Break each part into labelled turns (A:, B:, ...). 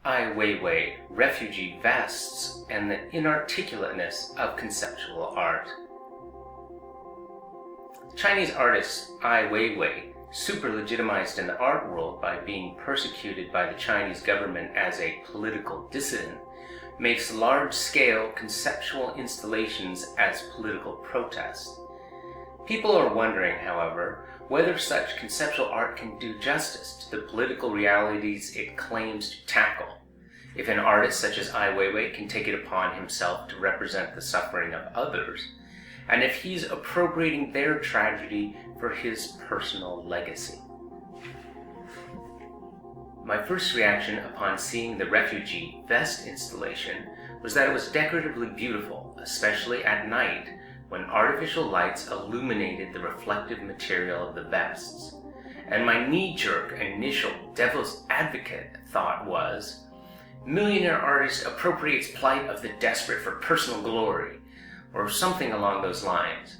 A: Ai Weiwei, Refugee vests, and the inarticulateness of conceptual art. Chinese artist Ai Weiwei, super-legitimized in the art world by being persecuted by the Chinese government as a political dissident, makes large-scale conceptual installations as political protest. People are wondering, however, whether such conceptual art can do justice to the political realities it claims to tackle, if an artist such as Ai Weiwei can take it upon himself to represent the suffering of others, and if he's appropriating their tragedy for his personal legacy. My first reaction upon seeing the Refugee vest installation was that it was decoratively beautiful, especially at night, when artificial lights illuminated the reflective material of the vests. And my knee-jerk initial devil's advocate thought was, millionaire artist appropriates plight of the desperate for personal glory, or something along those lines.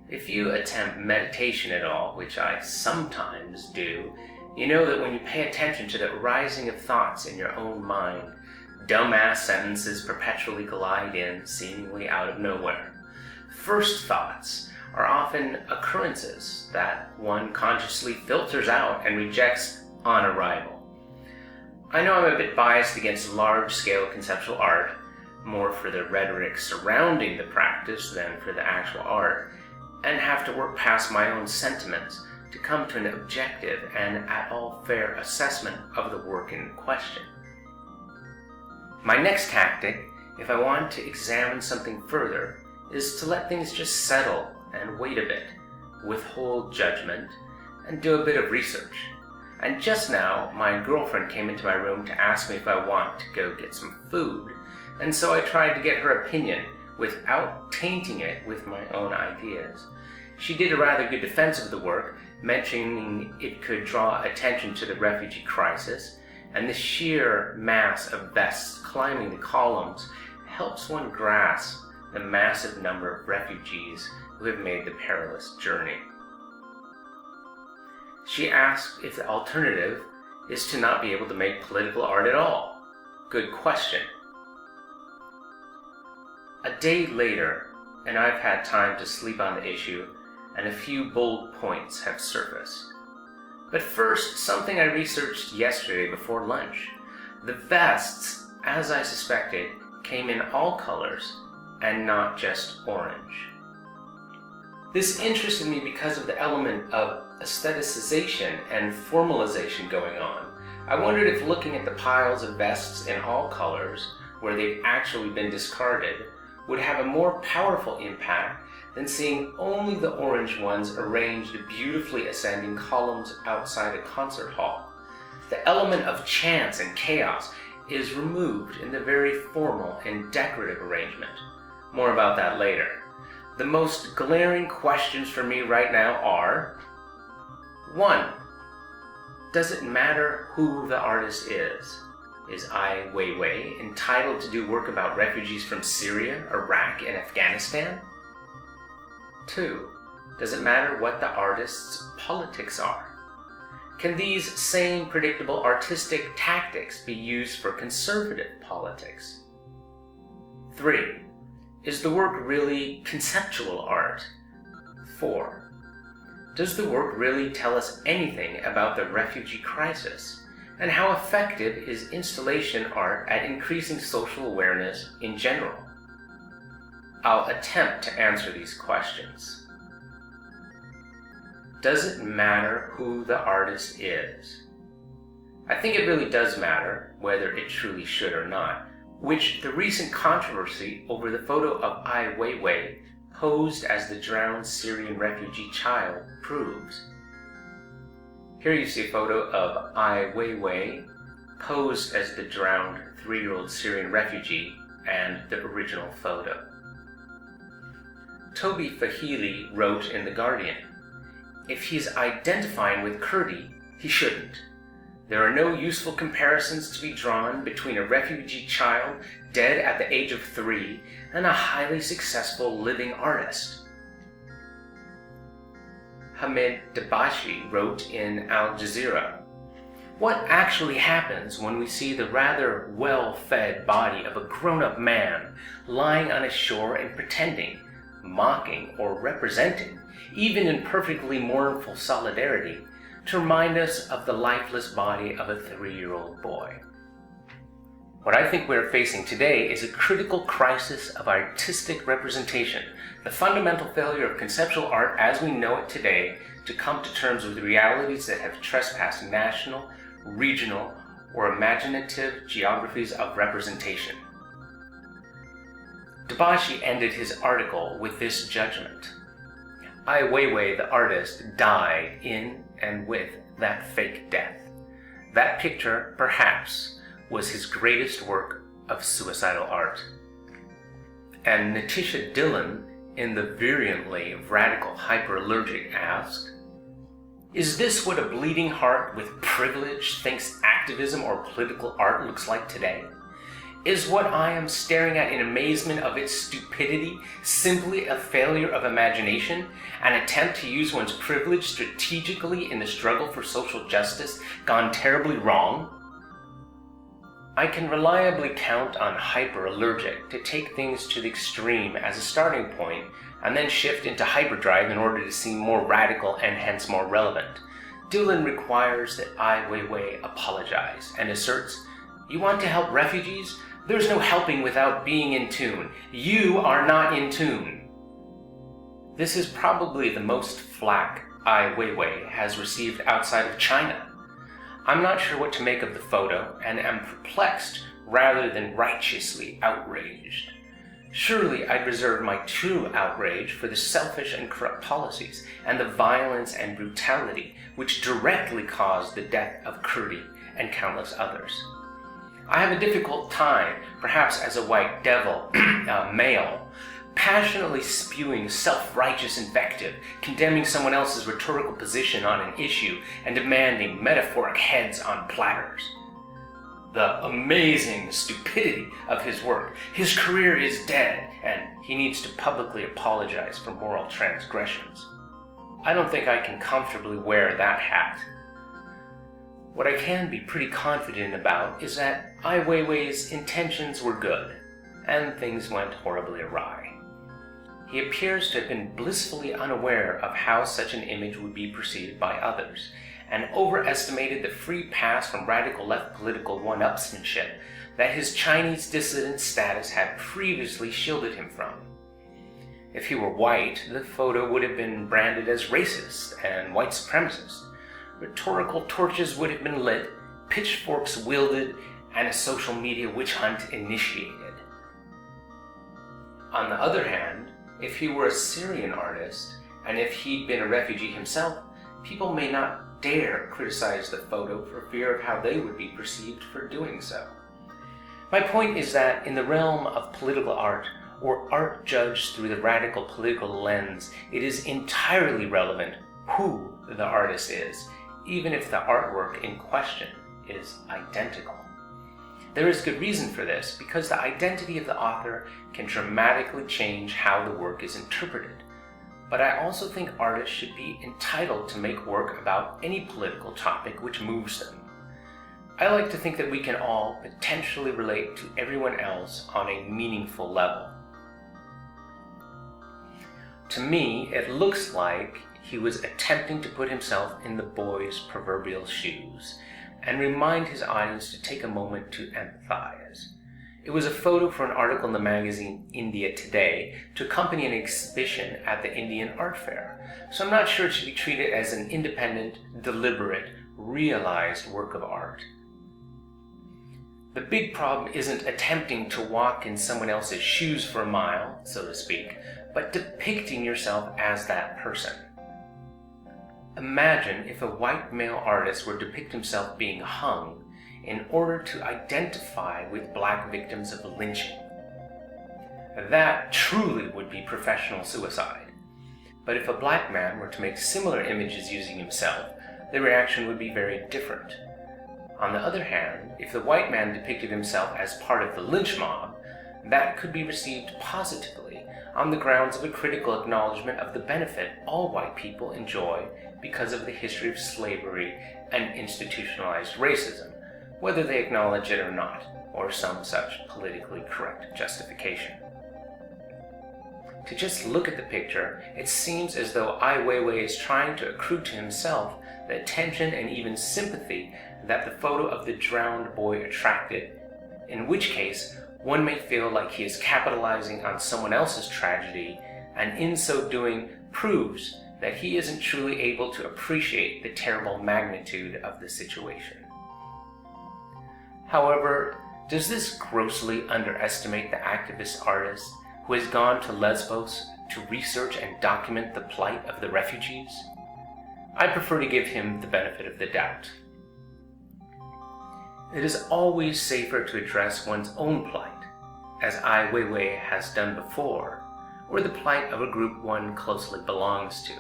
A: If you attempt meditation at all, which I sometimes do, you know that when you pay attention to the arising of thoughts in your own mind, dumbass sentences perpetually glide in, seemingly out of nowhere. First thoughts are often occurrences that one consciously filters out and rejects on arrival. I know I'm a bit biased against large-scale conceptual art, more for the rhetoric surrounding the practice than for the actual art, and have to work past my own sentiments to come to an objective and at all fair assessment of the work in question. My next tactic, if I want to examine something further, is to let things just settle and wait a bit, withhold judgment, and do a bit of research. And just now, my girlfriend came into my room to ask me if I want to go get some food, and so I tried to get her opinion without tainting it with my own ideas. She did a rather good defense of the work, mentioning it could draw attention to the refugee crisis, and the sheer mass of vests climbing the columns helps one grasp the massive number of refugees who have made the perilous journey. She asked if the alternative is to not be able to make political art at all. Good question. A day later, and I've had time to sleep on the issue, and a few bold points have surfaced. But first, something I researched yesterday before lunch. The vests, as I suspected, came in all colors and not just orange. This interested me because of the element of aestheticization and formalization going on. I wondered if looking at the piles of vests in all colors, where they've actually been discarded, would have a more powerful impact than seeing only the orange ones arranged beautifully ascending columns outside a concert hall. The element of chance and chaos is removed in the very formal and decorative arrangement. More about that later. The most glaring questions for me right now are: 1. Does it matter who the artist is? Is Ai Weiwei entitled to do work about refugees from Syria, Iraq, and Afghanistan? 2. Does it matter what the artist's politics are? Can these same predictable artistic tactics be used for conservative politics? 3. Is the work really conceptual art? 4. Does the work really tell us anything about the refugee crisis? And how effective is installation art at increasing social awareness in general? I'll attempt to answer these questions. Does it matter who the artist is? I think it really does matter, whether it truly should or not, which the recent controversy over the photo of Ai Weiwei posed as the drowned Syrian refugee child proves. Here you see a photo of Ai Weiwei posed as the drowned 3-year-old Syrian refugee and the original photo. Toby Fahili wrote in The Guardian, "If he's identifying with Kurdi, he shouldn't. There are no useful comparisons to be drawn between a refugee child dead at the age of 3 and a highly successful living artist." Hamid Dabashi wrote in Al Jazeera, What actually happens when we see the rather well-fed body of a grown-up man lying on a shore and pretending, mocking, or representing, even in perfectly mournful solidarity, to remind us of the lifeless body of a 3-year-old boy? What I think we're facing today is a critical crisis of artistic representation, the fundamental failure of conceptual art as we know it today to come to terms with realities that have trespassed national, regional, or imaginative geographies of representation. Debashi ended his article with this judgment: Ai Weiwei, the artist, died in and with that fake death. That picture, perhaps, was his greatest work of suicidal art. And Natisha Dillon, in the virulently radical hyperallergic, asked, "Is this what a bleeding heart with privilege thinks activism or political art looks like today? Is what I am staring at in amazement of its stupidity simply a failure of imagination, an attempt to use one's privilege strategically in the struggle for social justice gone terribly wrong?" I can reliably count on hyperallergic to take things to the extreme as a starting point and then shift into hyperdrive in order to seem more radical and hence more relevant. Dillon requires that Ai Weiwei apologize and asserts, "You want to help refugees? There's no helping without being in tune. You are not in tune." This is probably the most flack Ai Weiwei has received outside of China. I'm not sure what to make of the photo and am perplexed rather than righteously outraged. Surely I'd reserve my true outrage for the selfish and corrupt policies and the violence and brutality which directly caused the death of Kurdi and countless others. I have a difficult time, perhaps as a white devil, male, passionately spewing self-righteous invective, condemning someone else's rhetorical position on an issue, and demanding metaphoric heads on platters. The amazing stupidity of his work. His career is dead, and he needs to publicly apologize for moral transgressions. I don't think I can comfortably wear that hat. What I can be pretty confident about is that Ai Weiwei's intentions were good, and things went horribly awry. He appears to have been blissfully unaware of how such an image would be perceived by others, and overestimated the free pass from radical left political one-upsmanship that his Chinese dissident status had previously shielded him from. If he were white, the photo would have been branded as racist and white supremacist. Rhetorical torches would have been lit, pitchforks wielded, and a social media witch hunt initiated. On the other hand, if he were a Syrian artist, and if he'd been a refugee himself, people may not dare criticize the photo for fear of how they would be perceived for doing so. My point is that in the realm of political art, or art judged through the radical political lens, it is entirely relevant who the artist is, even if the artwork in question is identical. There is good reason for this, because the identity of the author can dramatically change how the work is interpreted. But I also think artists should be entitled to make work about any political topic which moves them. I like to think that we can all potentially relate to everyone else on a meaningful level. To me, it looks like he was attempting to put himself in the boy's proverbial shoes and remind his audience to take a moment to empathize. It was a photo for an article in the magazine India Today to accompany an exhibition at the Indian Art Fair, so I'm not sure it should be treated as an independent, deliberate, realized work of art. The big problem isn't attempting to walk in someone else's shoes for a mile, so to speak, but depicting yourself as that person. Imagine if a white male artist were to depict himself being hung in order to identify with black victims of lynching. That truly would be professional suicide. But if a black man were to make similar images using himself, the reaction would be very different. On the other hand, if the white man depicted himself as part of the lynch mob, that could be received positively, on the grounds of a critical acknowledgement of the benefit all white people enjoy because of the history of slavery and institutionalized racism, whether they acknowledge it or not, or some such politically correct justification. To just look at the picture, it seems as though Ai Weiwei is trying to accrue to himself the attention and even sympathy that the photo of the drowned boy attracted, in which case one may feel like he is capitalizing on someone else's tragedy, and in so doing proves that he isn't truly able to appreciate the terrible magnitude of the situation. However, does this grossly underestimate the activist artist who has gone to Lesbos to research and document the plight of the refugees? I prefer to give him the benefit of the doubt. It is always safer to address one's own plight, as Ai Weiwei has done before, or the plight of a group one closely belongs to.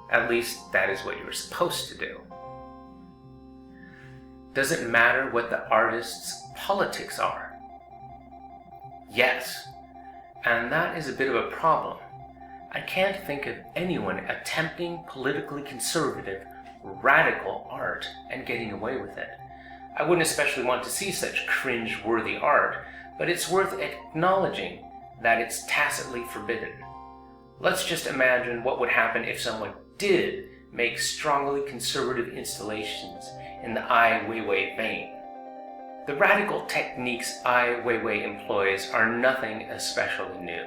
A: At least that is what you are supposed to do. Does it matter what the artist's politics are? Yes, and that is a bit of a problem. I can't think of anyone attempting politically conservative, radical art and getting away with it. I wouldn't especially want to see such cringe-worthy art, but it's worth acknowledging that it's tacitly forbidden. Let's just imagine what would happen if someone did make strongly conservative installations in the Ai Weiwei vein. The radical techniques Ai Weiwei employs are nothing especially new.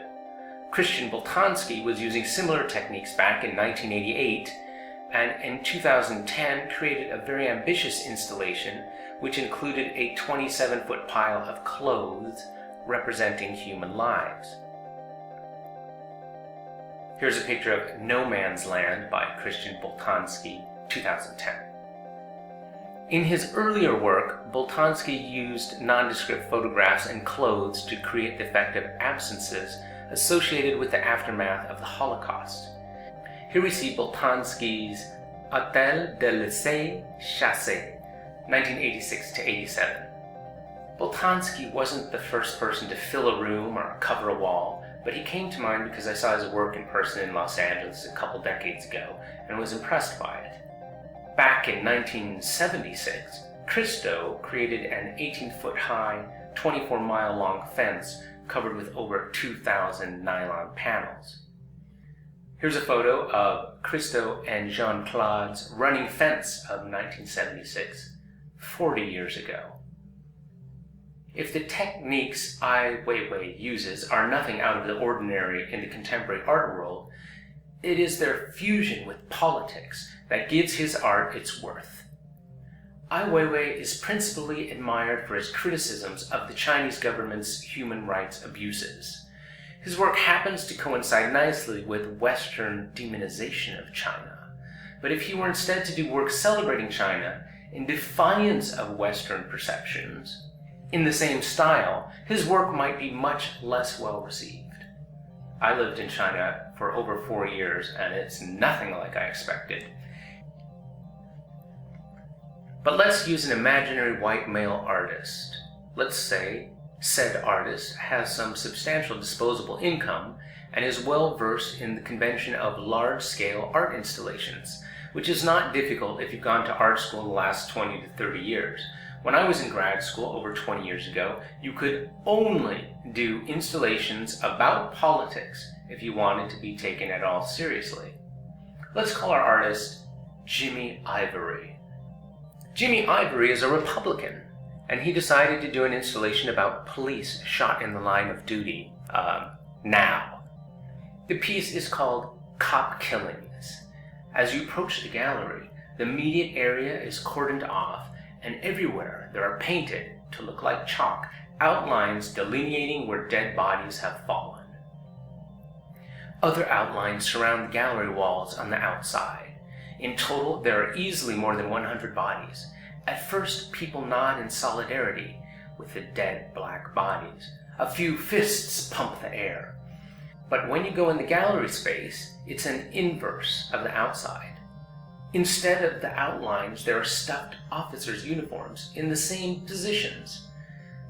A: Christian Boltanski was using similar techniques back in 1988, and in 2010 created a very ambitious installation which included a 27-foot pile of clothes representing human lives. Here's a picture of No Man's Land by Christian Boltanski, 2010. In his earlier work, Boltanski used nondescript photographs and clothes to create the effect of absences associated with the aftermath of the Holocaust. Here we see Boltanski's Hôtel de Laissez-Chasser, 1986-87. Boltanski wasn't the first person to fill a room or cover a wall, but he came to mind because I saw his work in person in Los Angeles a couple decades ago and was impressed by it. Back in 1976, Christo created an 18-foot high, 24-mile-long fence covered with over 2,000 nylon panels. Here's a photo of Christo and Jean-Claude's running fence of 1976, 40 years ago. If the techniques Ai Weiwei uses are nothing out of the ordinary in the contemporary art world, it is their fusion with politics that gives his art its worth. Ai Weiwei is principally admired for his criticisms of the Chinese government's human rights abuses. His work happens to coincide nicely with Western demonization of China. But if he were instead to do work celebrating China in defiance of Western perceptions, in the same style, his work might be much less well received. I lived in China for over 4 years, and it's nothing like I expected. But let's use an imaginary white male artist. Let's say said artist has some substantial disposable income and is well versed in the convention of large-scale art installations, which is not difficult if you've gone to art school in the last 20 to 30 years. When I was in grad school over 20 years ago, you could only do installations about politics if you wanted to be taken at all seriously. Let's call our artist Jimmy Ivory. Jimmy Ivory is a Republican, and he decided to do an installation about police shot in the line of duty, now. The piece is called Cop Killings. As you approach the gallery, the immediate area is cordoned off, and everywhere there are painted, to look like chalk, outlines delineating where dead bodies have fallen. Other outlines surround the gallery walls on the outside. In total, there are easily more than 100 bodies. At first, people nod in solidarity with the dead black bodies. A few fists pump the air. But when you go in the gallery space, it's an inverse of the outside. Instead of the outlines, there are stuffed officers' uniforms in the same positions.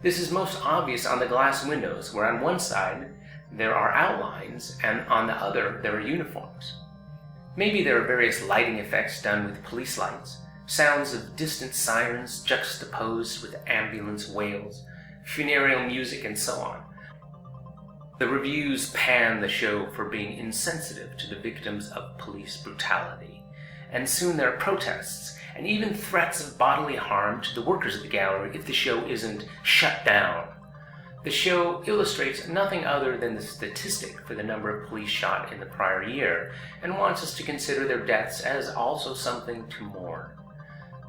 A: This is most obvious on the glass windows, where on one side, there are outlines, and on the other there are uniforms. Maybe there are various lighting effects done with police lights, sounds of distant sirens juxtaposed with ambulance wails, funereal music, and so on. The reviews pan the show for being insensitive to the victims of police brutality, and soon there are protests and even threats of bodily harm to the workers of the gallery if the show isn't shut down. The show illustrates nothing other than the statistic for the number of police shot in the prior year, and wants us to consider their deaths as also something to mourn.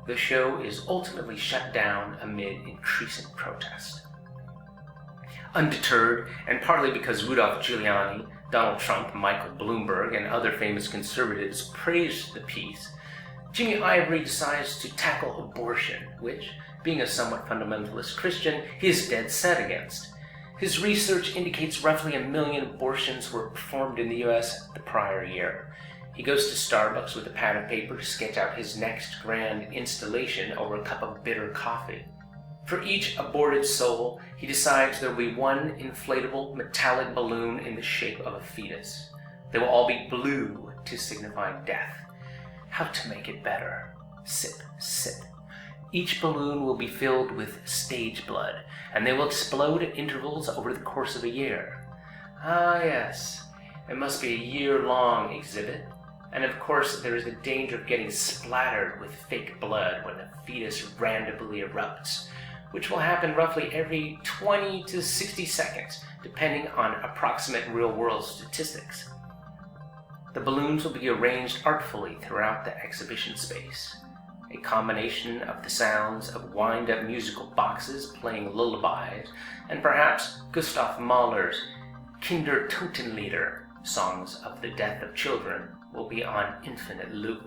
A: The show is ultimately shut down amid increasing protest. Undeterred, and partly because Rudolph Giuliani, Donald Trump, Michael Bloomberg, and other famous conservatives praised the piece, Jimmy Ivory decides to tackle abortion, which, being a somewhat fundamentalist Christian, he is dead set against. His research indicates roughly 1 million abortions were performed in the US the prior year. He goes to Starbucks with a pad of paper to sketch out his next grand installation over a cup of bitter coffee. For each aborted soul, he decides there will be one inflatable metallic balloon in the shape of a fetus. They will all be blue to signify death. How to make it better? Sip, sip. Each balloon will be filled with stage blood, and they will explode at intervals over the course of a year. Ah yes, it must be a year-long exhibit. And of course, there is the danger of getting splattered with fake blood when the fetus randomly erupts, which will happen roughly every 20 to 60 seconds, depending on approximate real-world statistics. The balloons will be arranged artfully throughout the exhibition space. A combination of the sounds of wind-up musical boxes playing lullabies, and perhaps Gustav Mahler's Kinder Totenlieder, songs of the death of children, will be on infinite loop.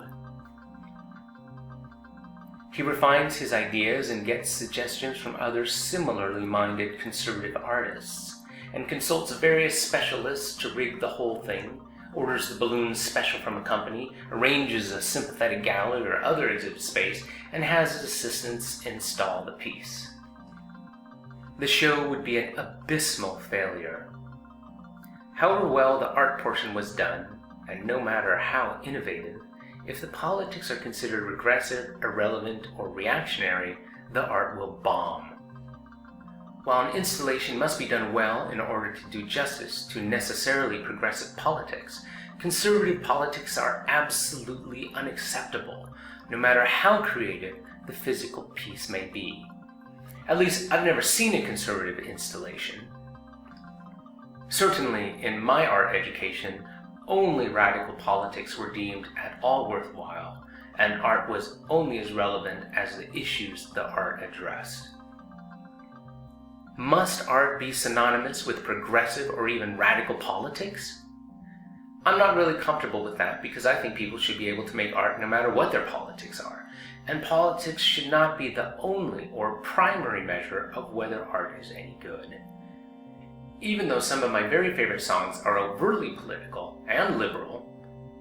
A: He refines his ideas and gets suggestions from other similarly minded conservative artists, and consults various specialists to rig the whole thing, orders the balloons special from a company, arranges a sympathetic gallery or other exhibit space, and has his assistants install the piece. The show would be an abysmal failure. However well the art portion was done, and no matter how innovative, if the politics are considered regressive, irrelevant, or reactionary, the art will bomb. While an installation must be done well in order to do justice to necessarily progressive politics, conservative politics are absolutely unacceptable, no matter how creative the physical piece may be. At least, I've never seen a conservative installation. Certainly, in my art education, only radical politics were deemed at all worthwhile, and art was only as relevant as the issues the art addressed. Must art be synonymous with progressive or even radical politics? I'm not really comfortable with that because I think people should be able to make art no matter what their politics are, and politics should not be the only or primary measure of whether art is any good. Even though some of my very favorite songs are overtly political and liberal,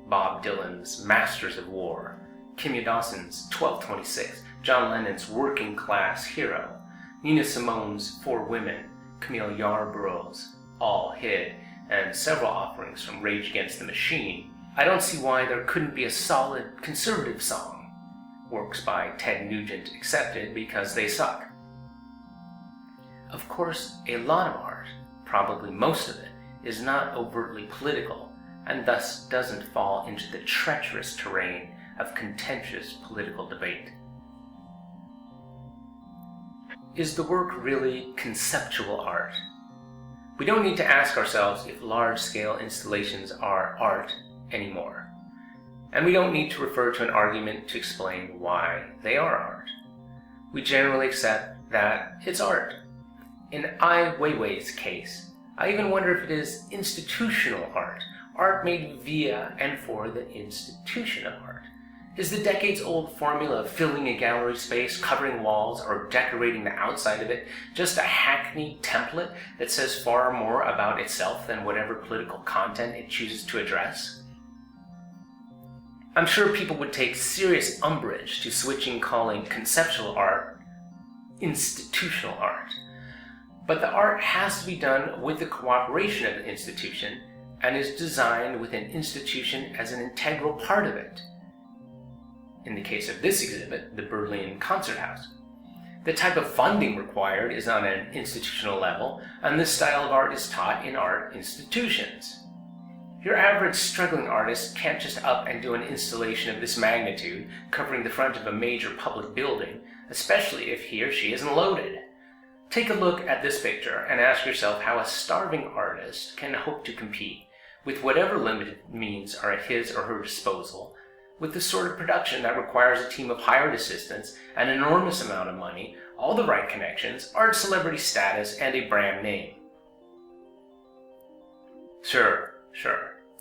A: Bob Dylan's Masters of War, Kimya Dawson's 1226, John Lennon's Working Class Hero, Nina Simone's For Women, Camille Yarborough's All Hid, and several offerings from Rage Against the Machine, I don't see why there couldn't be a solid conservative song, works by Ted Nugent accepted because they suck. Of course, a lot of art, probably most of it, is not overtly political, and thus doesn't fall into the treacherous terrain of contentious political debate. Is the work really conceptual art? We don't need to ask ourselves if large-scale installations are art anymore, and we don't need to refer to an argument to explain why they are art. We generally accept that it's art. In Ai Weiwei's case, I even wonder if it is institutional art, art made via and for the institution of art. Is the decades-old formula of filling a gallery space, covering walls, or decorating the outside of it just a hackneyed template that says far more about itself than whatever political content it chooses to address? I'm sure people would take serious umbrage to switching calling conceptual art institutional art. But the art has to be done with the cooperation of the institution and is designed with an institution as an integral part of it. In the case of this exhibit, the Berlin Concert House. The type of funding required is on an institutional level, and this style of art is taught in art institutions. Your average struggling artist can't just up and do an installation of this magnitude covering the front of a major public building, especially if he or she isn't loaded. Take a look at this picture and ask yourself how a starving artist can hope to compete, with whatever limited means are at his or her disposal, with the sort of production that requires a team of hired assistants, an enormous amount of money, all the right connections, art celebrity status, and a brand name. Sure.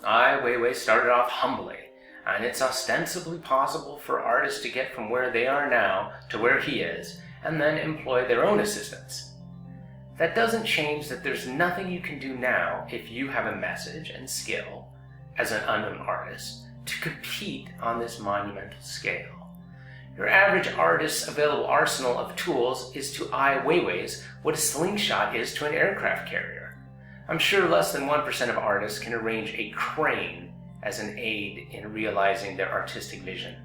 A: Ai Weiwei started off humbly, and it's ostensibly possible for artists to get from where they are now to where he is, and then employ their own assistants. That doesn't change that there's nothing you can do now if you have a message and skill, as an unknown artist, to compete on this monumental scale. Your average artist's available arsenal of tools is to Ai Weiwei's what a slingshot is to an aircraft carrier. I'm sure less than 1% of artists can arrange a crane as an aid in realizing their artistic vision.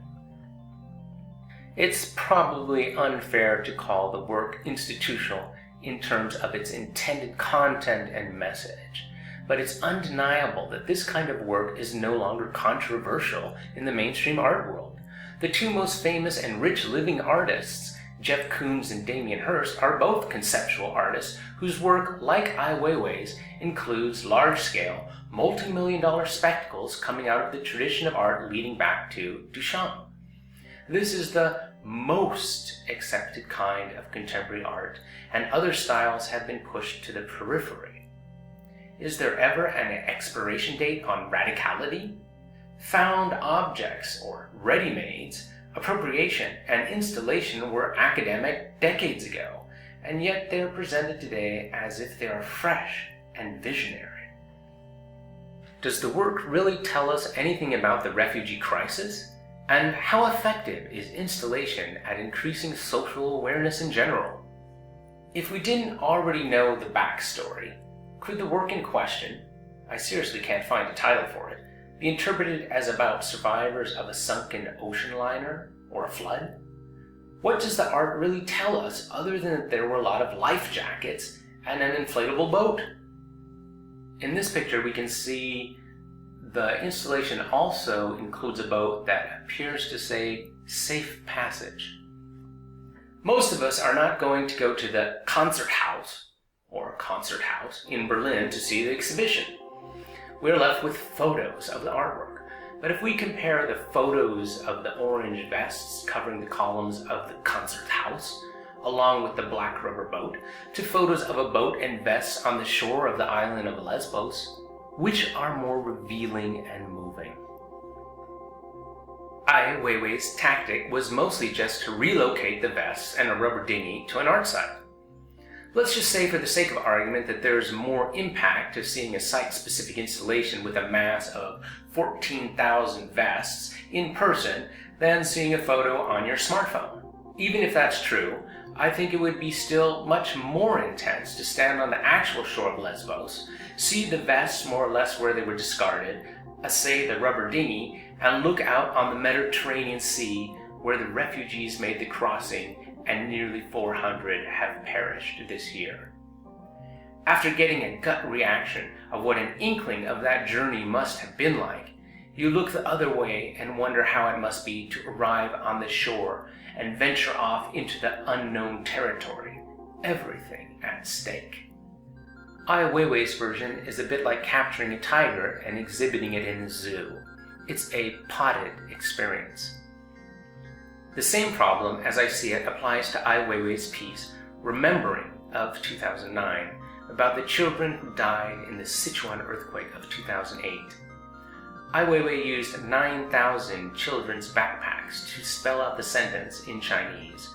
A: It's probably unfair to call the work institutional in terms of its intended content and message, but it's undeniable that this kind of work is no longer controversial in the mainstream art world. The two most famous and rich living artists, Jeff Koons and Damien Hirst, are both conceptual artists whose work, like Ai Weiwei's, includes large-scale, multi-million-dollar spectacles coming out of the tradition of art leading back to Duchamp. This is the most accepted kind of contemporary art, and other styles have been pushed to the periphery. Is there ever an expiration date on radicality? Found objects, or ready-mades, appropriation, and installation were academic decades ago, and yet they are presented today as if they are fresh and visionary. Does the work really tell us anything about the refugee crisis? And how effective is installation at increasing social awareness in general? If we didn't already know the backstory, could the work in question, I seriously can't find a title for it, be interpreted as about survivors of a sunken ocean liner or a flood? What does the art really tell us other than that there were a lot of life jackets and an inflatable boat? In this picture we can see the installation also includes a boat that appears to say safe passage. Most of us are not going to go to the concert house in Berlin to see the exhibition. We're left with photos of the artwork. But if we compare the photos of the orange vests covering the columns of the concert house, along with the black rubber boat, to photos of a boat and vests on the shore of the island of Lesbos, which are more revealing and moving? Ai Weiwei's tactic was mostly just to relocate the vests and a rubber dinghy to an art site. Let's just say for the sake of argument that there's more impact to seeing a site-specific installation with a mass of 14,000 vests in person than seeing a photo on your smartphone. Even if that's true, I think it would be still much more intense to stand on the actual shore of Lesbos, see the vests more or less where they were discarded, say the rubber dinghy, and look out on the Mediterranean Sea where the refugees made the crossing and nearly 400 have perished this year. After getting a gut reaction of what an inkling of that journey must have been like, you look the other way and wonder how it must be to arrive on the shore and venture off into the unknown territory, everything at stake. Ai Weiwei's version is a bit like capturing a tiger and exhibiting it in a zoo. It's a potted experience. The same problem, as I see it, applies to Ai Weiwei's piece, Remembering, of 2009, about the children who died in the Sichuan earthquake of 2008. Ai Weiwei used 9,000 children's backpacks to spell out the sentence in Chinese.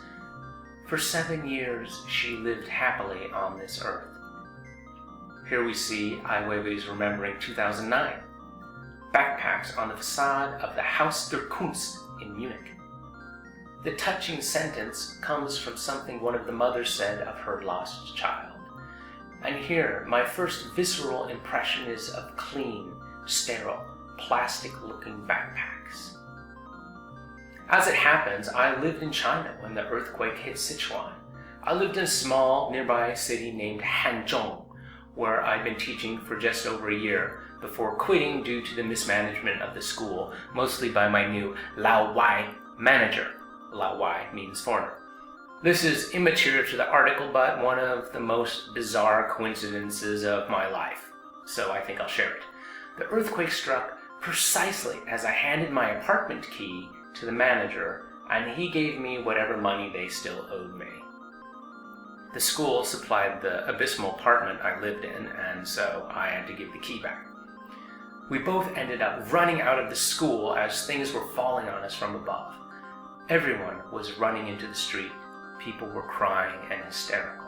A: For 7 years, she lived happily on this earth. Here we see Ai Weiwei's Remembering 2009. Backpacks on the facade of the Haus der Kunst in Munich. The touching sentence comes from something one of the mothers said of her lost child. and here my first visceral impression is of clean, sterile, plastic-looking backpacks. As it happens, I lived in China when the earthquake hit Sichuan. I lived in a small nearby city named Hanzhong, where I'd been teaching for just over a year before quitting due to the mismanagement of the school, mostly by my new Lao Wai manager. Lao Wai means foreigner. This is immaterial to the article, but one of the most bizarre coincidences of my life, so I think I'll share it. The earthquake struck precisely as I handed my apartment key to the manager, and he gave me whatever money they still owed me. The school supplied the abysmal apartment I lived in, and so I had to give the key back. We both ended up running out of the school as things were falling on us from above. Everyone was running into the street. People were crying and hysterical.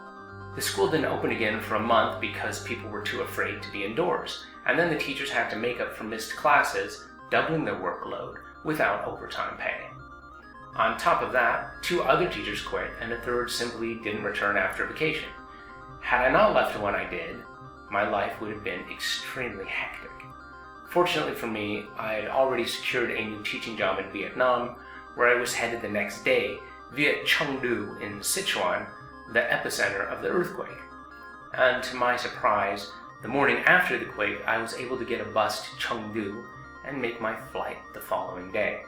A: The school didn't open again for a month because people were too afraid to be indoors, and then the teachers had to make up for missed classes, doubling their workload without overtime pay. On top of that, 2 other teachers quit, and a third simply didn't return after vacation. Had I not left when I did, my life would have been extremely hectic. Fortunately for me, I had already secured a new teaching job in Vietnam, where I was headed the next day via Chengdu in Sichuan, the epicenter of the earthquake. And to my surprise, the morning after the quake, I was able to get a bus to Chengdu and make my flight the following day.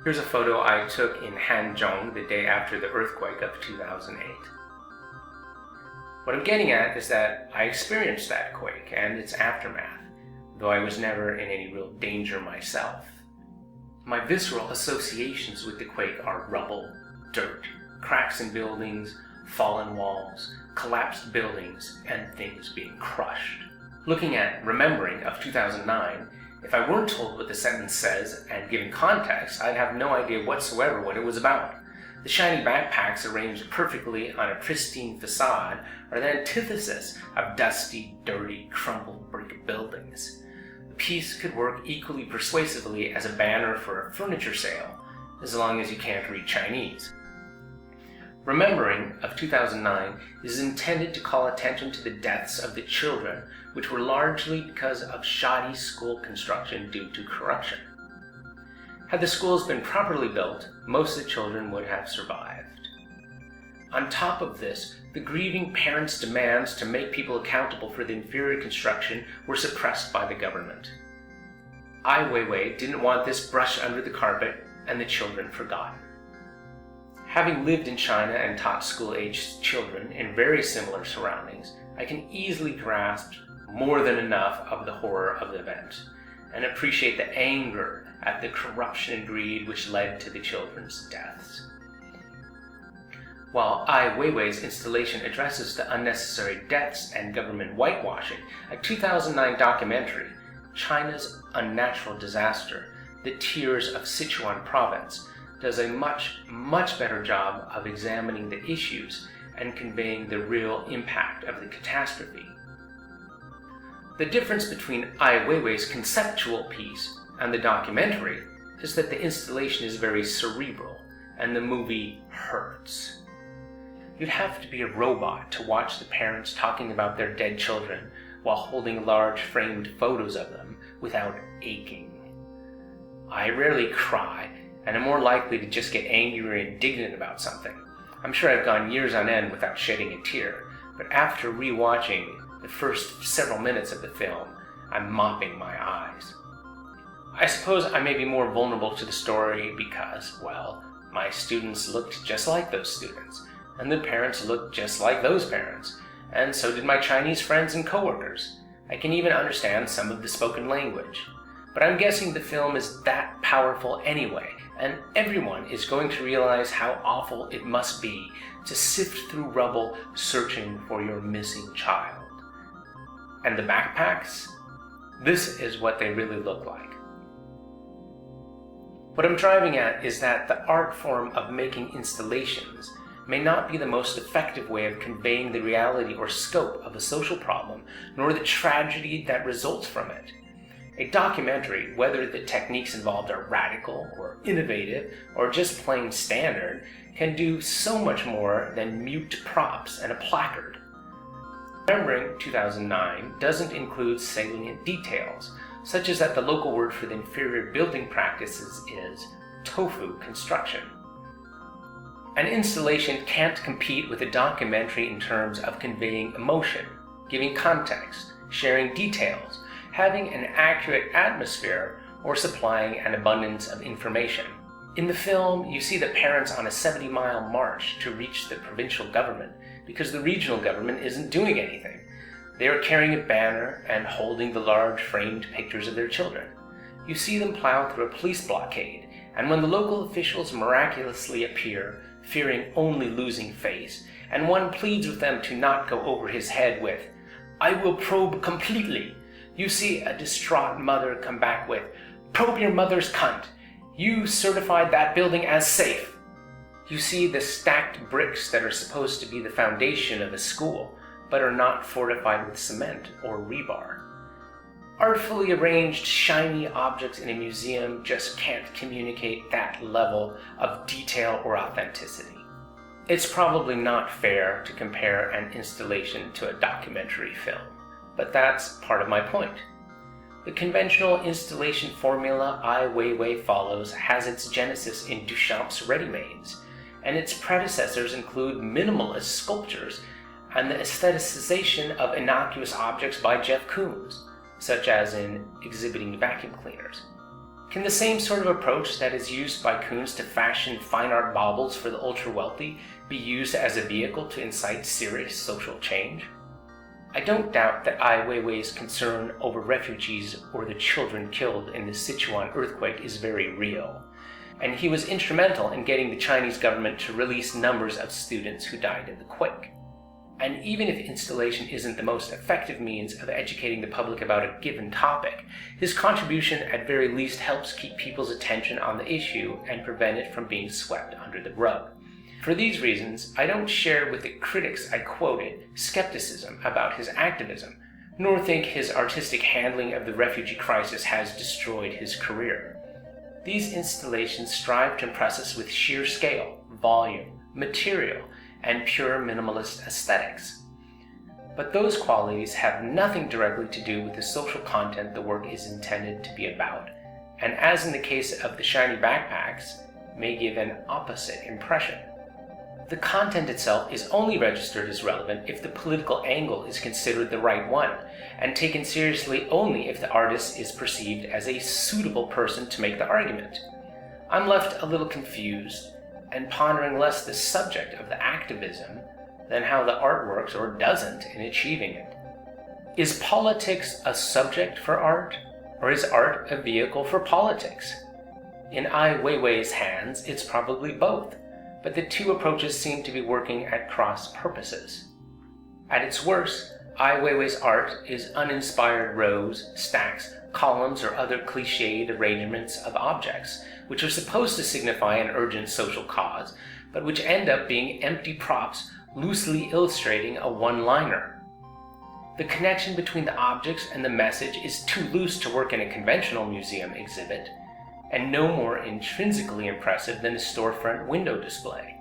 A: Here's a photo I took in Hanzhong the day after the earthquake of 2008. What I'm getting at is that I experienced that quake and its aftermath, though I was never in any real danger myself. My visceral associations with the quake are rubble, dirt, cracks in buildings, fallen walls, collapsed buildings, and things being crushed. Looking at Remembering of 2009, if I weren't told what the sentence says and given context, I'd have no idea whatsoever what it was about. The shiny backpacks arranged perfectly on a pristine facade are the antithesis of dusty, dirty, crumbled brick buildings. The piece could work equally persuasively as a banner for a furniture sale, as long as you can't read Chinese. Remembering of 2009 is intended to call attention to the deaths of the children, which were largely because of shoddy school construction due to corruption. Had the schools been properly built, most of the children would have survived. On top of this, the grieving parents' demands to make people accountable for the inferior construction were suppressed by the government. Ai Weiwei didn't want this brushed under the carpet and the children forgotten. Having lived in China and taught school-aged children in very similar surroundings, I can easily grasp more than enough of the horror of the event and appreciate the anger at the corruption and greed which led to the children's deaths. While Ai Weiwei's installation addresses the unnecessary deaths and government whitewashing, a 2009 documentary, China's Unnatural Disaster, The Tears of Sichuan Province, does a much better job of examining the issues and conveying the real impact of the catastrophe. The difference between Ai Weiwei's conceptual piece and the documentary is that the installation is very cerebral and the movie hurts. You'd have to be a robot to watch the parents talking about their dead children while holding large framed photos of them without aching. I rarely cry, and I'm more likely to just get angry or indignant about something. I'm sure I've gone years on end without shedding a tear, but after rewatching the first several minutes of the film, I'm mopping my eyes. I suppose I may be more vulnerable to the story because, well, my students looked just like those students, and the parents looked just like those parents, and so did my Chinese friends and coworkers. I can even understand some of the spoken language. But I'm guessing the film is that powerful anyway, and everyone is going to realize how awful it must be to sift through rubble searching for your missing child. And the backpacks? This is what they really look like. What I'm driving at is that the art form of making installations may not be the most effective way of conveying the reality or scope of a social problem, nor the tragedy that results from it. A documentary, whether the techniques involved are radical or innovative or just plain standard, can do so much more than mute props and a placard. Remembering 2009 doesn't include salient details, such as that the local word for the inferior building practices is tofu construction. An installation can't compete with a documentary in terms of conveying emotion, giving context, sharing details, having an accurate atmosphere, or supplying an abundance of information. In the film, you see the parents on a 70-mile march to reach the provincial government because the regional government isn't doing anything. They are carrying a banner and holding the large framed pictures of their children. You see them plow through a police blockade, and when the local officials miraculously appear, fearing only losing face, and one pleads with them to not go over his head with, "I will probe completely," you see a distraught mother come back with, "Probe your mother's cunt. You certified that building as safe." You see the stacked bricks that are supposed to be the foundation of a school, but are not fortified with cement or rebar. Artfully arranged, shiny objects in a museum just can't communicate that level of detail or authenticity. It's probably not fair to compare an installation to a documentary film, but that's part of my point. The conventional installation formula Ai Weiwei follows has its genesis in Duchamp's ready-mades, and its predecessors include minimalist sculptures and the aestheticization of innocuous objects by Jeff Koons, such as in exhibiting vacuum cleaners. Can the same sort of approach that is used by Koons to fashion fine art baubles for the ultra-wealthy be used as a vehicle to incite serious social change? I don't doubt that Ai Weiwei's concern over refugees or the children killed in the Sichuan earthquake is very real, and he was instrumental in getting the Chinese government to release numbers of students who died in the quake. And even if installation isn't the most effective means of educating the public about a given topic, his contribution at very least helps keep people's attention on the issue and prevent it from being swept under the rug. For these reasons, I don't share with the critics I quoted skepticism about his activism, nor think his artistic handling of the refugee crisis has destroyed his career. These installations strive to impress us with sheer scale, volume, material, and pure minimalist aesthetics. But those qualities have nothing directly to do with the social content the work is intended to be about, and as in the case of the shiny backpacks, may give an opposite impression. The content itself is only registered as relevant if the political angle is considered the right one, and taken seriously only if the artist is perceived as a suitable person to make the argument. I'm left a little confused, and pondering less the subject of the activism than how the art works or doesn't in achieving it. Is politics a subject for art, or is art a vehicle for politics? In Ai Weiwei's hands, it's probably both, but the two approaches seem to be working at cross purposes. At its worst, Ai Weiwei's art is uninspired rows, stacks, columns, or other cliched arrangements of objects, which are supposed to signify an urgent social cause, but which end up being empty props loosely illustrating a one-liner. The connection between the objects and the message is too loose to work in a conventional museum exhibit, and no more intrinsically impressive than a storefront window display.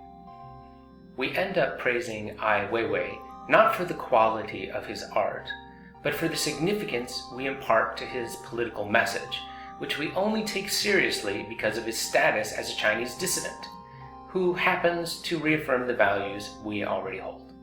A: We end up praising Ai Weiwei not for the quality of his art, but for the significance we impart to his political message, which we only take seriously because of his status as a Chinese dissident, who happens to reaffirm the values we already hold.